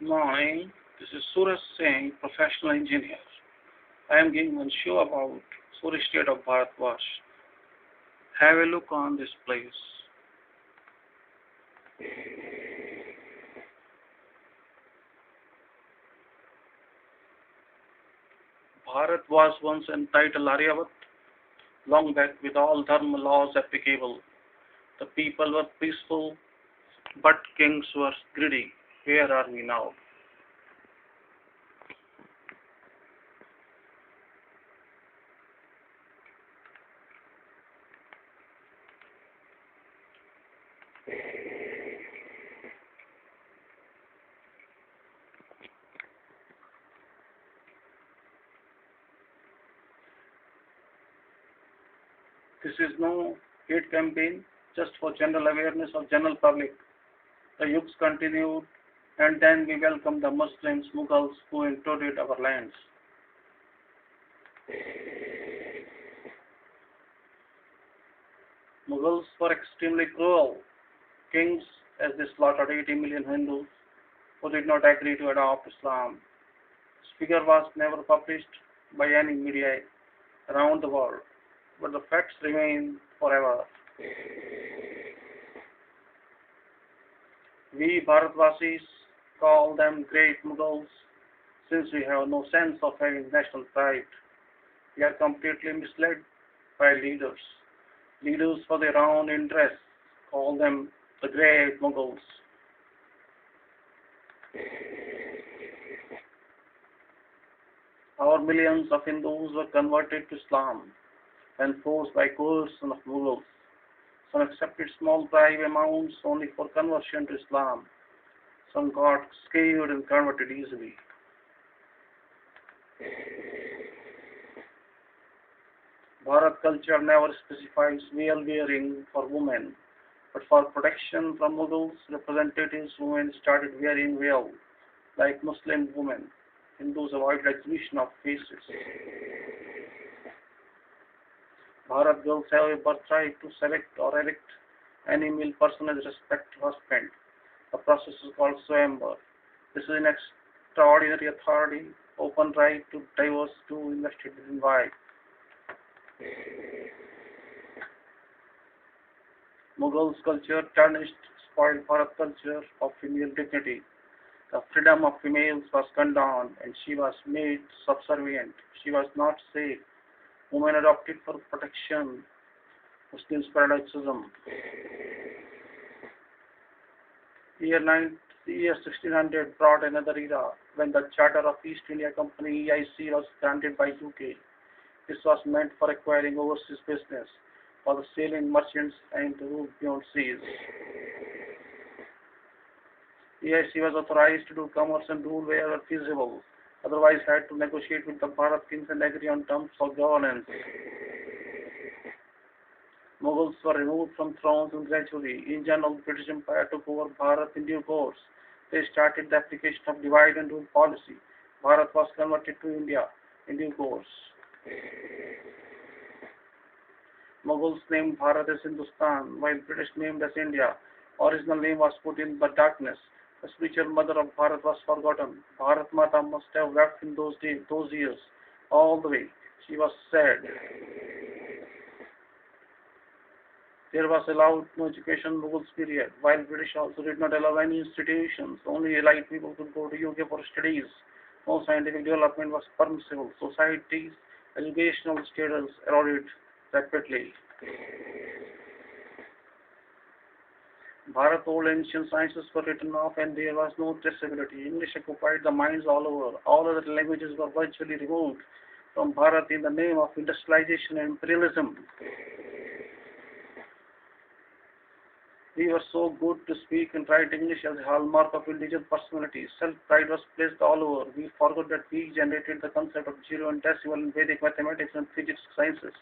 Morning, this is Suraj Singh, professional engineer. I am giving one show about Suraj state of Bharatvarsh. Have a look on this place. Bharat was once entitled Aryavat, long back with all dharma laws applicable. The people were peaceful, but kings were greedy. Where are we now? This is no hate campaign, just for general awareness of general public. The yugs continued, and then we welcomed the Muslims, Mughals, who intruded our lands. Mughals were extremely cruel kings as they slaughtered 80 million Hindus who did not agree to adopt Islam. This figure was never published by any media around the world, but the facts remain forever. We Bharatvasis call them great Mughals since we have no sense of having national pride. We are completely misled by leaders. Leaders for their own interests call them the great Mughals. Our millions of Hindus were converted to Islam and forced by coercion of Mughals. Some accepted small bribe amounts only for conversion to Islam. Some got scared and converted easily. Bharat culture never specifies veil wearing for women, but for protection from Mughals, representatives women started wearing veil, like Muslim women. Hindus avoided exhibition of faces. Bharat girls have a birthright to select or elect any male person as respected husband. The process is called Swayamvar. This is an extraordinary authority, open right to divorce two investigated wives. Mughals culture tarnished, spoiled Bharat culture of female dignity. The freedom of females was condoned and she was made subservient. She was not safe. Women adopted for protection. Muslims paradoxism. Year 1600 brought another era when the Charter of East India Company (EIC) was granted by UK. This was meant for acquiring overseas business for the sailing merchants and to rule beyond seas. EIC was authorized to do commerce and rule wherever feasible, otherwise had to negotiate with the Bharat kings and agree on terms of governance. Mughals were removed from thrones and gradually, in general, the British Empire took over Bharat in due course. They started the application of divide and rule policy. Bharat was converted to India in due course. Mughals named Bharat as Hindustan, while British named as India. Original name was put in the darkness. The spiritual mother of Bharat was forgotten. Bharat Mata must have wept in those days, those years, all the way. She was sad. There was allowed no education in Mughals period, while British also did not allow any institutions. Only elite people could go to UK for studies. No scientific development was permissible. Society's educational status eroded rapidly. Bharat old ancient sciences were written off and there was no traceability. English occupied the minds all over. All other languages were virtually removed from Bharat in the name of industrialization and imperialism. We were so good to speak and write English as a hallmark of individual personality. Self-pride was placed all over. We forgot that we generated the concept of zero and decimal in Vedic mathematics and physics sciences.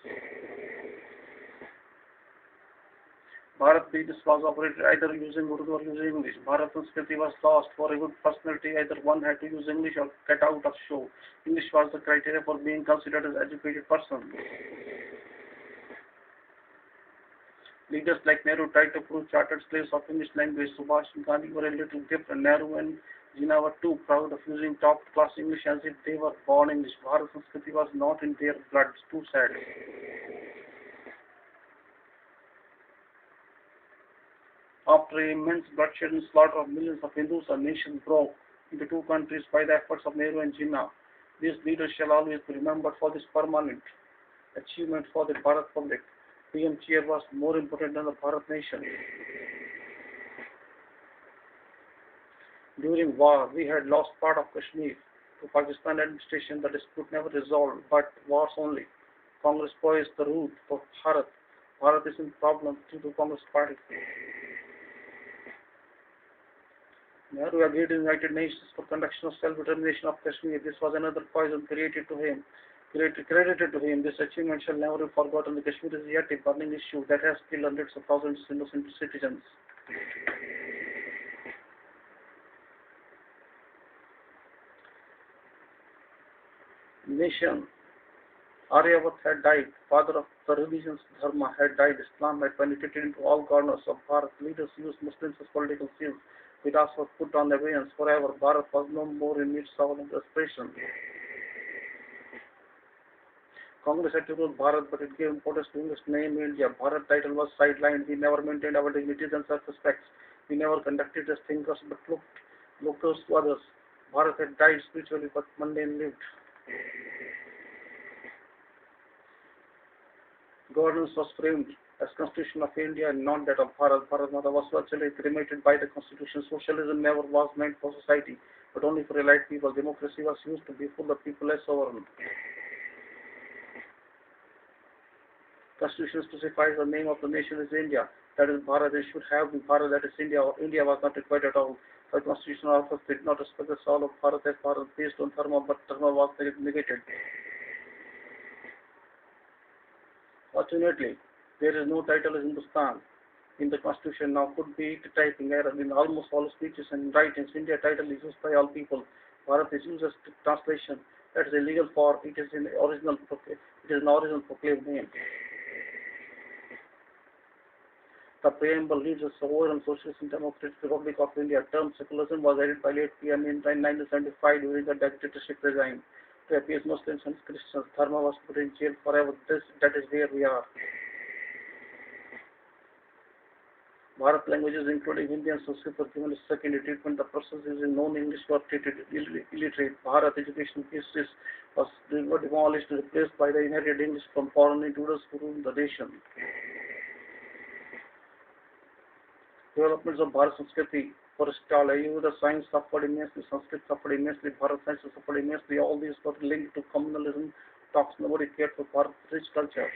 Bharat business was operated either using Urdu or using English. Bharat Sanskriti was lost. For a good personality, either one had to use English or get out of show. English was the criteria for being considered as an educated person. Leaders like Nehru tried to prove chartered slaves of English language. Subhash and Gandhi were a little different. Nehru and Jinnah were too proud of using top-class English as if they were born English. Bharat Sanskriti was not in their blood. Too sad. After immense bloodshed and slaughter of millions of Hindus, a nation broke into two countries by the efforts of Nehru and Jinnah. These leaders shall always be remembered for this permanent achievement for the Bharat public. PM chair was more important than the Bharat nation. During war, we had lost part of Kashmir to Pakistan administration. The dispute never resolved, but wars only. Congress poised the route for Bharat. Bharat is in problem due to Congress party. Nehru agreed to the United Nations for conduction of self-determination of Kashmir. This was another poison credited to him. This achievement shall never be forgotten. The Kashmir is yet a burning issue that has killed hundreds of thousands of innocent citizens. Nation. Aryabhat had died. Father of the religion's Dharma had died. Islam had penetrated into all corners of Bharat. Leaders used Muslims as political shields. Vedas was put on abeyance forever. Bharat was no more in its hour of desperation. Congress had to rule Bharat, but it gave importance to English name India. Bharat title was sidelined. We never maintained our dignities and self-respects. We never conducted as thinkers, but looked close to others. Bharat had died spiritually, but mundane lived. Governance was framed as Constitution of India and not that of Bharat. Bharat Mata was virtually cremated by the Constitution. Socialism never was meant for society, but only for elite people. Democracy was used to be for the people as sovereign. Constitution specifies the name of the nation is India. That is Bharat. It should have been Bharat. That is India. India was not required at all. The Constitution also did not respect the soul of Bharat as Bharat based on Dharma, but Dharma was negated. Fortunately, there is no title as Hindustan in the Constitution. Now could be typing error in almost all speeches and writings. India title is used by all people. Bharat is used as translation. That is illegal for it is an original proclaimed name. The preamble leads us sovereign socialist and democratic Republic of India. Term secularism was added by late PM in 1975 during the dictatorship regime. To appease Muslims and Christians, Dharma was put in jail forever. That is where we are. Bharat languages including Hindi and Sanskrit were given a secondary treatment. The process is in non-English were treated illiterate. Bharat education pieces were demolished and replaced by the inherited English from foreign intruders who ruled the nation. Developments of Bharat Sanskriti. For stall, Ayurveda science suffered immensely, Sanskrit suffered immensely, Bharat science suffered immensely. All these were linked to communalism talks. Nobody cared for Bharat's rich culture.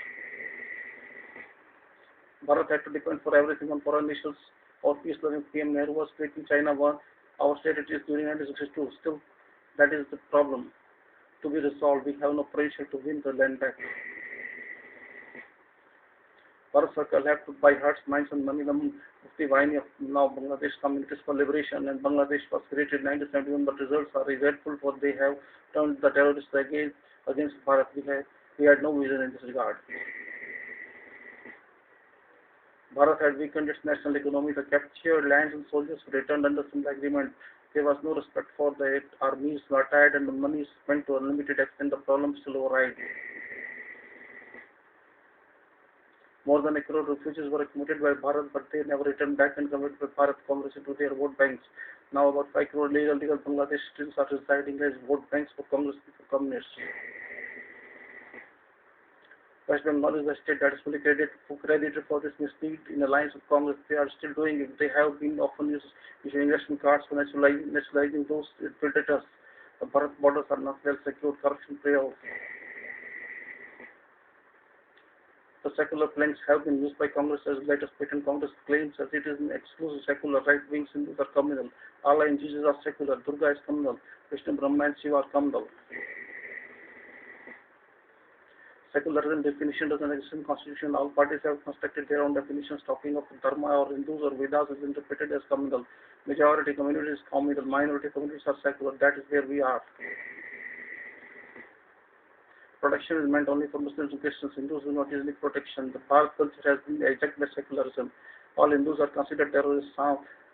Bharat had to depend for everything on foreign nations or peace-loving PM Nehru was taking China won our territories during 1962. Still, that is the problem to be resolved. We have no potential to win the land back. Bharat Circle had to buy hearts, minds and money. The Mufti Waini of now Bangladesh Communities for Liberation and Bangladesh was created in 1971, but results are regretful for they have turned the terrorists against Bharat. We had no vision in this regard. Bharat had weakened its national economy. The captured lands and soldiers were returned under some agreement. There was no respect for the armies were tired and the money spent to a limited extent. The problem still override. More than a crore refugees were accommodated by Bharat, but they never returned back and converted by Bharat Congress into their vote banks. Now about 5 crore legal Bangladesh citizens are residing as vote banks for Congress and for communists. West Bengal is the state that is fully credited for this misdeed in alliance with Congress. They are still doing it. They have been often issuing ration cards for nationalizing those infiltrators. The Bharat borders are not well secured. Corruption prevails. The secular planks have been used by Congress as latest patent. Congress claims that it is an exclusive secular. Right wings Hindus are communal. Allah and Jesus are secular. Durga is communal. Vishnu, Brahma and Shiva are communal. Secularism definition doesn't exist in Constitution. All parties have constructed their own definitions talking of Dharma or Hindus or Vedas is interpreted as communal. Majority community is communal. Minority communities are secular. That is where we are. Protection is meant only for Muslims and Christians. Hindus do not need protection. The Bharat culture has been hijacked by secularism. All Hindus are considered terrorists.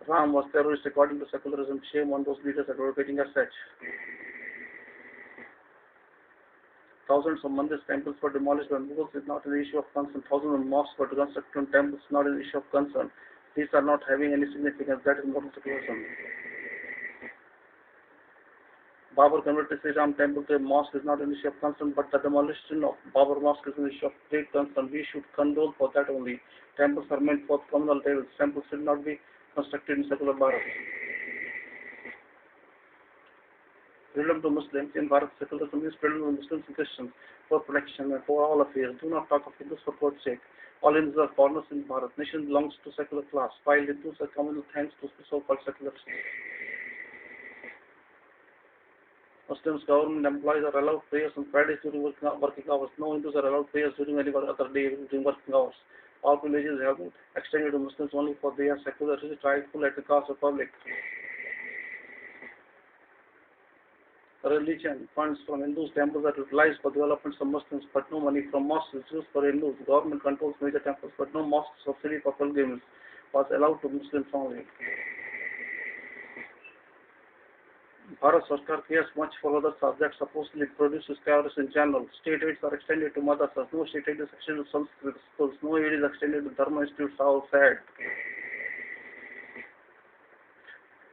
Ram was terrorist according to secularism. Shame on those leaders advocating as such. Thousands of mandirs, temples were demolished by Mughals is not an issue of concern. Thousands of mosques were constructed on temples not an issue of concern. These are not having any significance. That is modern secularism. Babur converted Sri Ram temple to a mosque is not an issue of concern, but the demolition of Babur mosque is an issue of great concern. We should condole for that only. Temples are meant for communal tables. Temples should not be constructed in secular Bharat. Freedom to Muslims in Bharat secularism is freedom to Muslims and Christians for protection and for all affairs. Do not talk of Hindus for God's sake. All Hindus are foreigners in Bharat. Nation belongs to secular class, while Hindus are communal thanks to so-called secularists. Muslims government employees are allowed prayers on Fridays during working hours. No Hindus are allowed prayers during any other day during working hours. All privileges have been extended to Muslims only for they are secular, rightful at the cost of public. Religion funds from Hindus temples are utilized for development of Muslims, but no money from mosques is used for Hindus. The government controls major temples, but no mosque subsidy for pilgrims was allowed to Muslims only. Bharat Sarkar cares much for other subjects supposedly produces terrorists in general. State aids are extended to madrasas. No state aid is extended to Sanskrit schools. No aid is extended to Dharma institutes. How sad.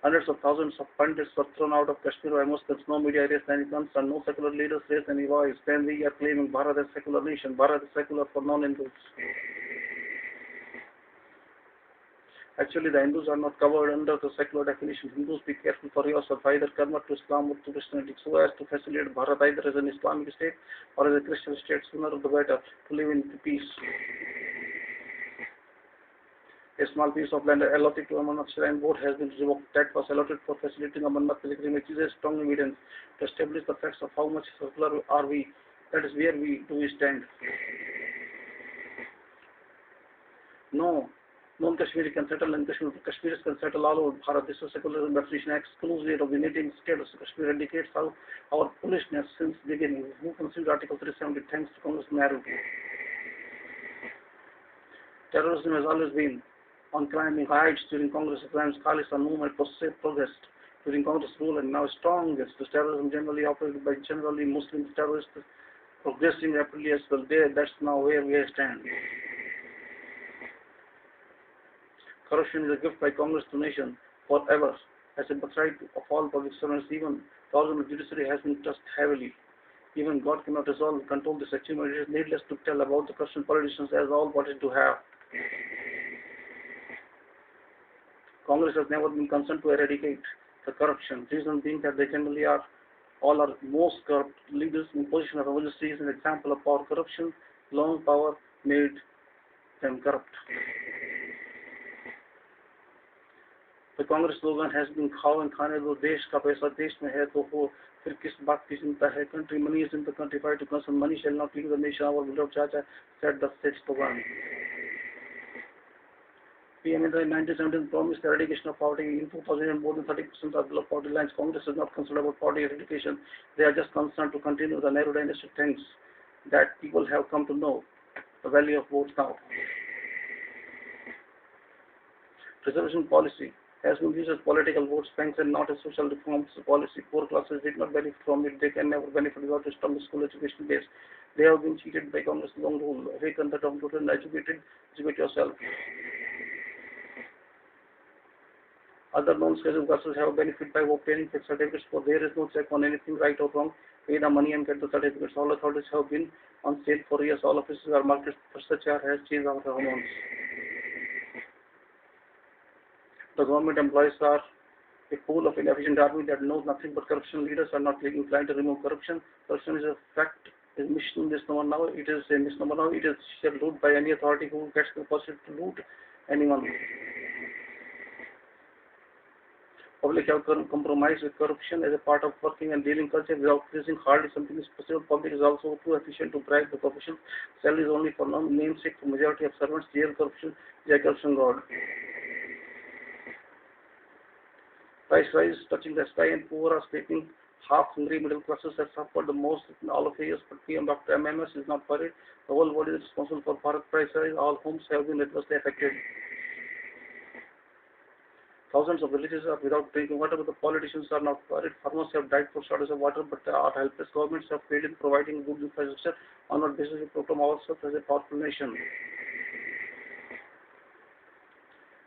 Hundreds of thousands of pandits were thrown out of Kashmir by Muslims. No media raised any concern. No secular leaders raised any voice. Then we are claiming Bharat as secular nation. Bharat is secular for non-Hindus. Actually, the Hindus are not covered under the secular definition. Hindus, be careful for yourself. Either convert to Islam or to Christianity so as to facilitate Bharat either as an Islamic state or as a Christian state. Sooner the better to live in peace. A small piece of land allotted to Amarnath Shrine Board has been revoked. That was allotted for facilitating Amarnath pilgrimage is a strong evidence to establish the facts of how much secular are we. That is where we do stand. No. Non-Kashmiri can settle in Kashmir. Kashmiris can settle all over Bharat. This is secularism definition exclusively of the native status. Kashmir indicates how our foolishness since the beginning. Who considered Article 370 thanks to Congress Nehru. Terrorism has always been on climbing heights during Congress times. Khalistan movement progressed during Congress rule and now strongest. The terrorism generally operated by generally Muslim terrorists progressing rapidly as well. That's now where we stand. Corruption is a gift by Congress to nation forever. As a birthright of all public servants, even the organ of judiciary has been touched heavily. Even God cannot resolve and control this achievement. It is needless to tell about the corruption politicians as all wanted to have. Congress has never been concerned to eradicate the corruption. Reason being that they generally are all are most corrupt leaders in position of emergency is an example of power corruption. Long power made them corrupt. The Congress slogan has been खाओ and खाने दो देश का पैसा देश में है तो हो फिर किस बात की चिंता है country money is in the country fight to concern money shall not leave the nation our beloved Chacha said the state slogan. PM in 1917 promised the eradication of poverty. In 2000 more than 30% are below poverty lines. Congress is not concerned about poverty eradication. They are just concerned to continue the narrow dynastic things that people have come to know the value of votes now. Reservation policy has been used as political vote banks and not a social reforms policy. Poor classes did not benefit from it. They can never benefit without a strong school education base. They have been cheated by Congress long rule. Awaken the term and educate yourself. Other non-scheduled classes have benefit by obtaining fixed certificates, for there is no check on anything right or wrong. Pay the money and get the certificates. All authorities have been on sale for years. All offices are marketed for such has changed our hormones. The government employees are a pool of inefficient army that knows nothing but corruption. Leaders are not inclined to remove corruption. Corruption is a fact, is misnomer now. It is a misnomer now. It is loot by any authority who gets the possibility to loot anyone. Public have compromised with corruption as a part of working and dealing culture without facing hardly something is possible. Public is also too efficient to bribe the corruption. Salary is only for namesake for majority of servants. Jail corruption, corruption God. Price rise touching the sky and poor are sleeping. Half-hungry middle classes have suffered the most in all of years, but PM Dr. MMS is not worried. The whole world is responsible for Bharat price rise. All homes have been adversely affected. Thousands of villages are without drinking water, but the politicians are not worried. Farmers have died for shortage of water, but they are helpless. Governments have failed in providing good infrastructure. On what basis we proclaim ourselves as a powerful nation?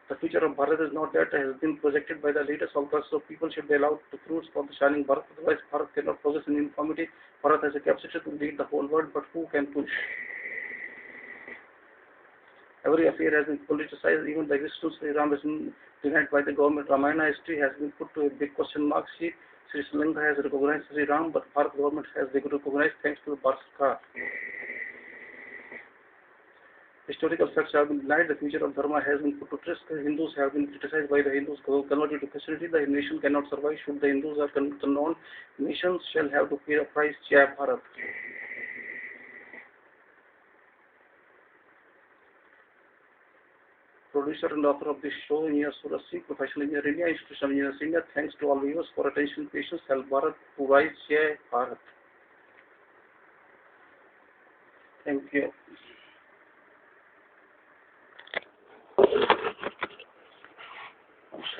The future of Bharat is not that has been projected by the leaders of us, so people should be allowed to fruits for the shining Bharat. Otherwise, Bharat cannot progress in uniformity. Bharat has a capacity to lead the whole world, but who can push? Every affair has been politicized. Even the existence of Sri Ram has been denied by the government. Ramayana history has been put to a big question mark. Sri Lanka has recognized Sri Ram, but Bharat government has recognized thanks to the Bharat Sarkar. Historical facts have been denied. The future of Dharma has been put to risk. The Hindus have been criticized by the Hindus, converted to Christianity. The nation cannot survive should the Hindus are known. Nations shall have to pay a price. Jai Bharat. Producer and author of this show, Engineer Suraj Singh, Professional Engineer India, Institutional Engineers India. Thanks to all viewers for attention, patience. Help Bharat to rise. Jai Bharat. Thank you.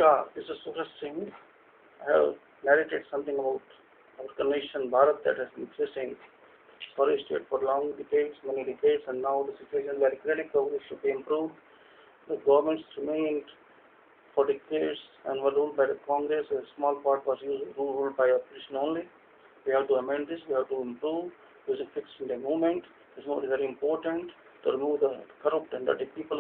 Namaskar, this is Suraj Singh. I have narrated something about our nation Bharat that has been facing sorry state for long decades, many decades, and now the situation is very critical. It should be improved. The governments remained for decades and were ruled by the Congress. A small part was ruled by opposition only. We have to amend this. We have to improve. Using fixed India movement is very important to remove the corrupt and dirty people